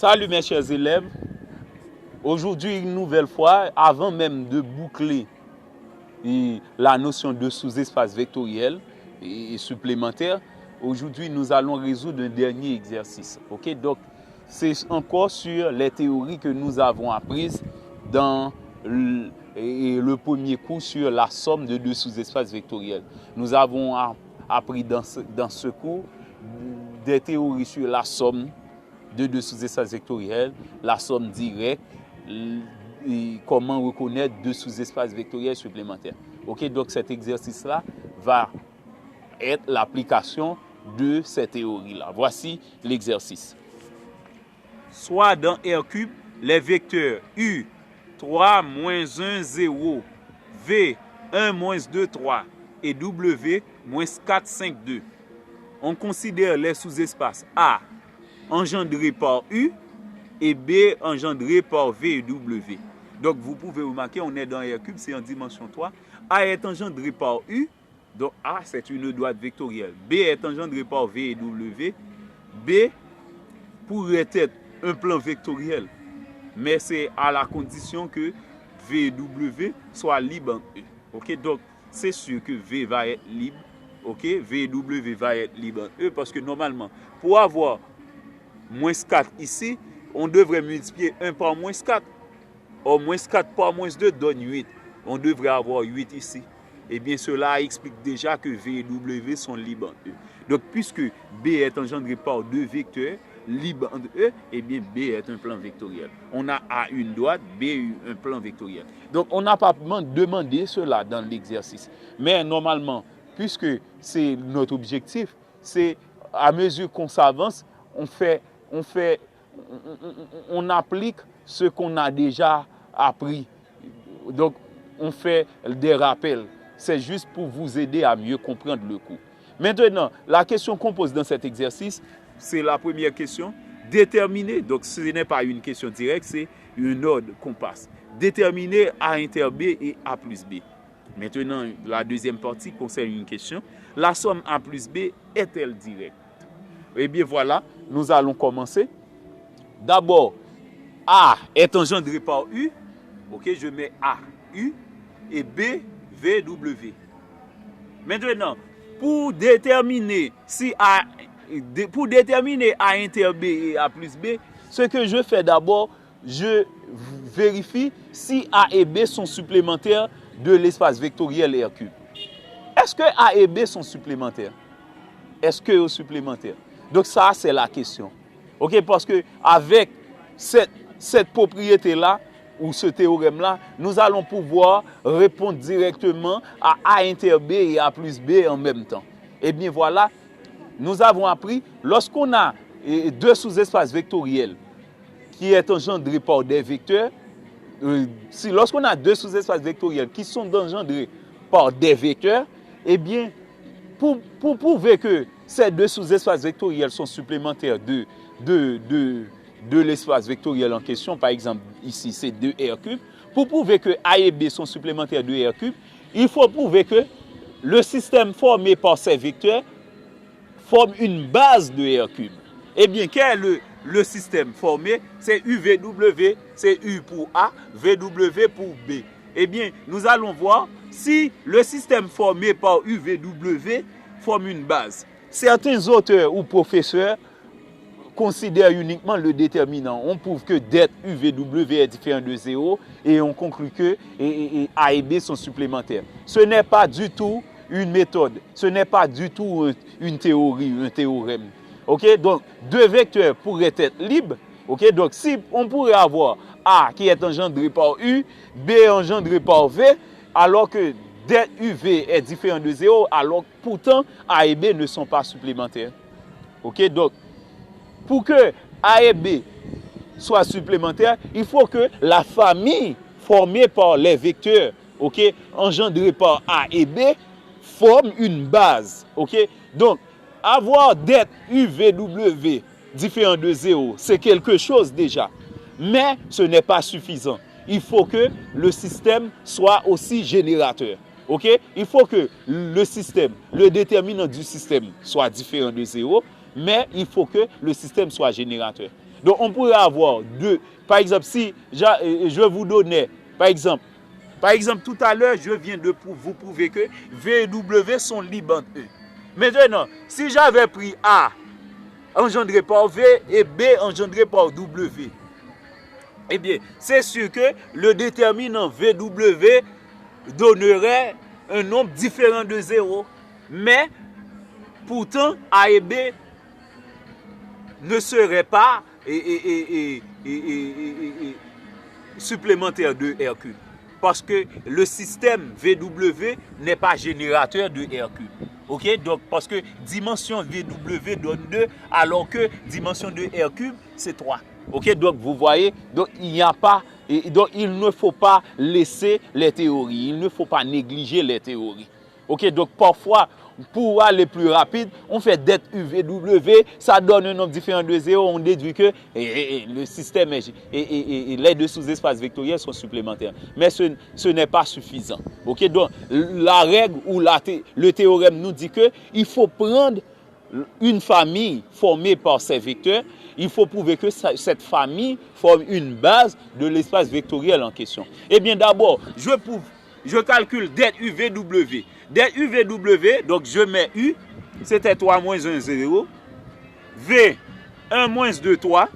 Salut mes chers élèves. Aujourd'hui, une nouvelle fois, avant même de boucler la notion de sous-espace vectoriel et supplémentaire, aujourd'hui, nous allons résoudre un dernier exercice. Ok, donc, c'est encore sur les théories que nous avons apprises dans le premier cours sur la somme de deux sous-espaces vectoriels. Nous avons appris dans ce cours des théories sur la somme de deux sous-espaces vectoriels, la somme directe, et comment reconnaître deux sous-espaces vectoriels supplémentaires. Ok, donc cet exercice-là va être l'application de ces théories-là. Voici l'exercice. Soit dans R3, les vecteurs U, 3, moins 1, 0, V, 1, moins 2, 3 et W, moins 4, 5, 2. On considère les sous-espaces A engendrés par U et B engendré par V et W. Donc vous pouvez remarquer, on est dans R3, c'est en dimension 3. A est engendré par U, donc A c'est une droite vectorielle. B est engendré par V et W. B pourrait être un plan vectoriel, mais c'est à la condition que V et W soient libres en E. Ok, donc c'est sûr que V va être libre. Ok, V et W va être libre en E parce que normalement, pour avoir moins 4 ici, on devrait multiplier 1 par moins 4. Or, moins 4 par moins 2 donne 8. On devrait avoir 8 ici. Eh bien, cela explique déjà que V et W sont libres en E. Donc, puisque B est engendré par deux vecteurs libres en E, eh bien, B est un plan vectoriel. On a A une droite, B un plan vectoriel. Donc, on n'a pas demandé cela dans l'exercice. Mais normalement, puisque c'est notre objectif, c'est à mesure qu'on s'avance, on applique ce qu'on a déjà appris. Donc, on fait des rappels. C'est juste pour vous aider à mieux comprendre le cours. Maintenant, la question qu'on pose dans cet exercice, c'est la première question. Déterminer, donc ce n'est pas une question directe, c'est une ordre qu'on passe. Déterminer A inter B et A plus B. Maintenant, la deuxième partie concerne une question. La somme A plus B est-elle directe? Eh bien voilà, nous allons commencer. D'abord, A est engendré par U. Ok, je mets A, U, et B, V, W. Maintenant, pour déterminer A inter B et A plus B, ce que je fais d'abord, je vérifie si A et B sont supplémentaires de l'espace vectoriel R3. Est-ce que A et B sont supplémentaires? Est-ce que supplémentaires? Donc ça, c'est la question. Ok, parce que avec cette propriété-là, ou ce théorème-là, nous allons pouvoir répondre directement à A inter B et A plus B en même temps. Eh bien voilà, nous avons appris, lorsqu'on a deux sous-espaces vectoriels qui est engendrés par des vecteurs, lorsqu'on a deux sous-espaces vectoriels qui sont engendrés par des vecteurs, eh bien, pour prouver que ces deux sous-espaces vectoriels sont supplémentaires de l'espace vectoriel en question, par exemple, ici, c'est 2R3. Pour prouver que A et B sont supplémentaires de R3, il faut prouver que le système formé par ces vecteurs forme une base de R3. Eh bien, quel est le système formé? C'est UVW, c'est U pour A, VW pour B. Eh bien, nous allons voir si le système formé par UVW forme une base. Certains auteurs ou professeurs considère uniquement le déterminant. On prouve que det UVW est différent de 0 et on conclut que A et B sont supplémentaires. Ce n'est pas du tout une méthode, ce n'est pas du tout une théorie, un théorème. Ok, donc deux vecteurs pourraient être libres. Ok, donc si on pourrait avoir A qui est engendré par U, B engendré par V, alors que det UV est différent de 0, alors pourtant A et B ne sont pas supplémentaires. Ok, donc pour que A et B soient supplémentaires, il faut que la famille formée par les vecteurs, ok, engendrés par A et B, forme une base. Ok, donc avoir det UVW différent de 0, c'est quelque chose déjà, mais ce n'est pas suffisant. Il faut que le système soit aussi générateur. Ok, il faut que le système, le déterminant du système soit différent de 0, mais il faut que le système soit générateur. Donc on pourrait avoir deux. Par exemple, si je vous donnais, par exemple, tout à l'heure, je viens de vous prouver que V et W sont libres entre eux. Maintenant, si j'avais pris A engendré par V et B engendré par W, eh bien, c'est sûr que le déterminant VW donnerait un nombre différent de 0. Mais, pourtant, A et B ne seraient pas supplémentaires de R3. Parce que le système VW n'est pas générateur de R3. Ok, donc parce que dimension VW donne 2, alors que dimension de R3, c'est 3. Ok, donc vous voyez, donc il n'y a pas, donc il ne faut pas laisser les théories, il ne faut pas négliger les théories. Ok, donc parfois, pour aller plus rapide, on fait det UVW, ça donne un nombre différent de 0, on déduit que le système et les deux sous-espaces vectoriels sont supplémentaires. Mais ce n'est pas suffisant. Ok, donc la règle ou le théorème nous dit que il faut prendre une famille formée par ces vecteurs, il faut prouver que cette famille forme une base de l'espace vectoriel en question. Eh bien d'abord, je calcule det UVW. Det UVW, donc je mets U, c'était 3 moins 1, 0. V, 1 moins 2, 3.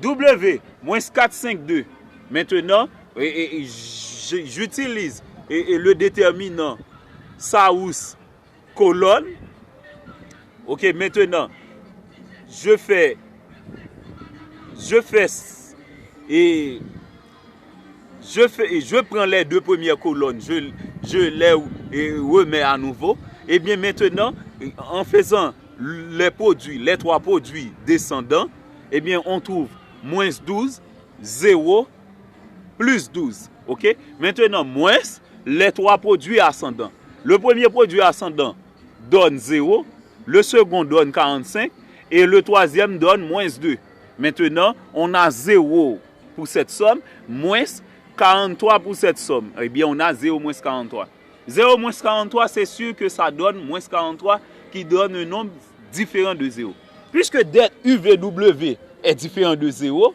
W, moins 4, 5, 2. Maintenant, j'utilise le déterminant Saus colonne. Ok, maintenant, je prends les deux premières colonnes, je les remets à nouveau. Et bien maintenant, en faisant les trois produits descendants, et bien on trouve moins 12, 0, plus 12. Ok? Maintenant, moins les trois produits ascendants. Le premier produit ascendant donne 0, le second donne 45 et le troisième donne moins 2. Maintenant, on a 0 pour cette somme, moins 43 pour cette somme. Eh bien, on a 0 moins 43. 0 moins 43, c'est sûr que ça donne moins 43 qui donne un nombre différent de 0. Puisque det UVW est différent de 0,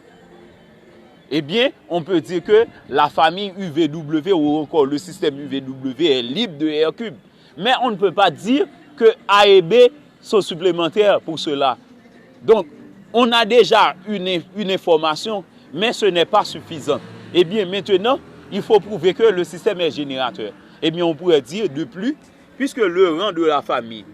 eh bien, on peut dire que la famille UVW ou encore le système UVW est libre de R3. Mais on ne peut pas dire que A et B sont supplémentaires pour cela. Donc, on a déjà une information, mais ce n'est pas suffisant. Eh bien, maintenant, il faut prouver que le système est générateur. Eh bien, on pourrait dire de plus, puisque le rang de la famille,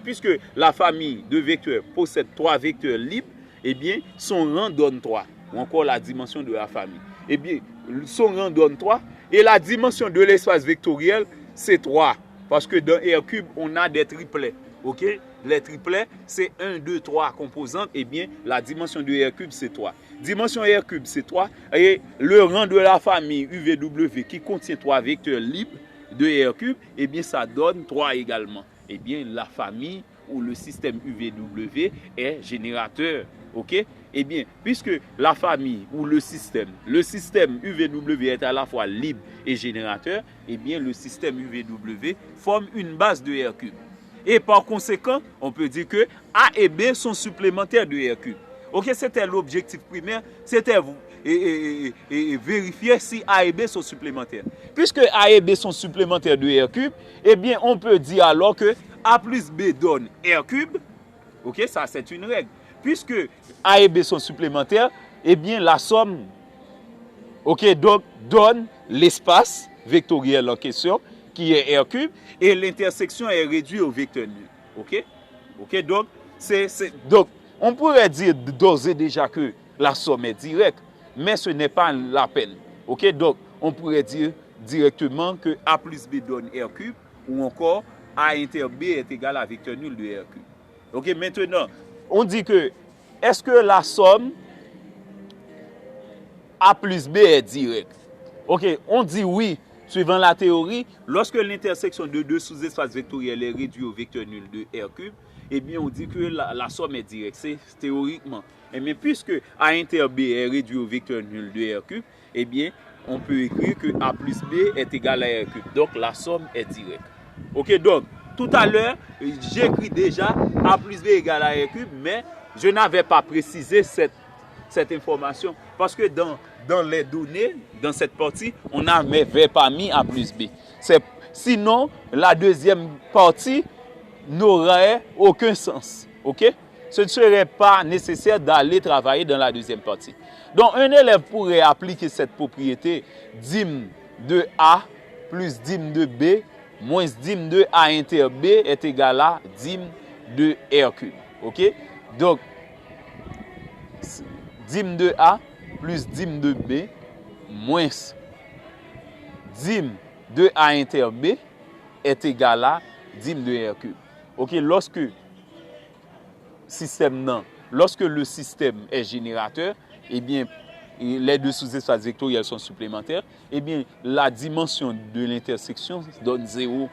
puisque la famille de vecteurs possède 3 vecteurs libres, eh bien, son rang donne 3. Ou encore la dimension de la famille. Eh bien, son rang donne 3. Et la dimension de l'espace vectoriel, c'est 3. Parce que dans R3, on a des triplets. Ok? Les triplets, c'est 1, 2, 3 composantes. Eh bien, la dimension de R3, c'est 3. Dimension R3, c'est 3. Et le rang de la famille UVW qui contient 3 vecteurs libres de R3, eh bien, ça donne 3 également. Eh bien, la famille ou le système UVW est générateur. Ok? Eh bien, puisque la famille ou le système UVW est à la fois libre et générateur, eh bien, le système UVW forme une base de R3. Et par conséquent, on peut dire que A et B sont supplémentaires de R3. Ok, c'était l'objectif primaire, c'était vérifier si A et B sont supplémentaires. Puisque A et B sont supplémentaires de R3, eh bien, on peut dire alors que A plus B donne R3. Ok, ça c'est une règle. Puisque A et B sont supplémentaires, eh bien, la somme, donc, donne l'espace vectoriel en question, qui est R3, et l'intersection est réduite au vecteur nul. Ok, donc, donc, on pourrait dire d'ores et déjà que la somme est directe, mais ce n'est pas la peine. Ok, donc, on pourrait dire directement que A plus B donne R3, ou encore A inter B est égal à vecteur nul de R3. Ok, maintenant, on dit que, est-ce que la somme A plus B est directe? Ok, on dit oui. Suivant la théorie, lorsque l'intersection de deux sous-espaces vectoriels est réduite au vecteur nul de R3, eh bien, on dit que la somme est directe. C'est théoriquement. Mais puisque A inter B est réduit au vecteur nul de R3, eh bien, on peut écrire que A plus B est égal à R3. Donc, la somme est directe. Ok, donc, tout à l'heure, j'écris déjà A plus B égale à R3, mais Je n'avais pas précisé cette information parce que dans les données, dans cette partie, on n'avait pas mis A plus B. Sinon, la deuxième partie n'aurait aucun sens. OK? Ce ne serait pas nécessaire d'aller travailler dans la deuxième partie. Donc, un élève pourrait appliquer cette propriété dim de A plus dim de B moins dim de A inter B est égal à dim de R cube. OK? Donc, dim de A plus dim de B moins dim de A inter B est égal à dim de R cube. OK? Lorsque le système est générateur, eh bien, les deux sous-espaces vectoriels sont supplémentaires, eh bien, la dimension de l'intersection donne 0.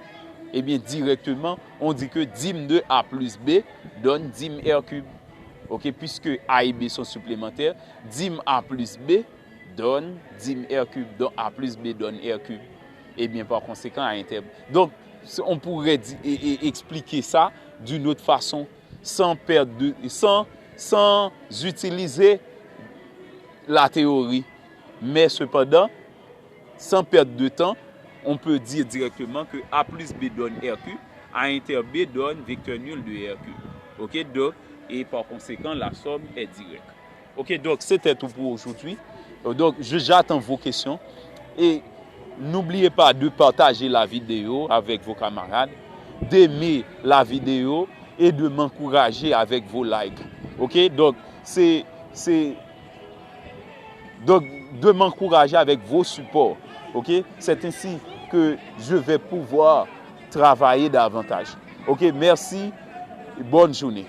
Eh bien, directement, on dit que dim de A plus B donne dim R cube. OK? Puisque A et B sont supplémentaires, dim A plus B donne dim R cube. Donc, A plus B donne R cube. Eh bien, par conséquent, A inter. Donc, on pourrait expliquer ça d'une autre façon, sans utiliser la théorie. Mais cependant, sans perdre de temps, on peut dire directement que A plus B donne R cube, A inter B donne vecteur nul de R cube. OK? Donc, et par conséquent, la somme est directe. OK? Donc, c'était tout pour aujourd'hui. Donc, j'attends vos questions. Et n'oubliez pas de partager la vidéo avec vos camarades, d'aimer la vidéo et de m'encourager avec vos likes. OK? Donc, donc de m'encourager avec vos supports. OK? C'est ainsi que je vais pouvoir travailler davantage. OK? Merci et bonne journée.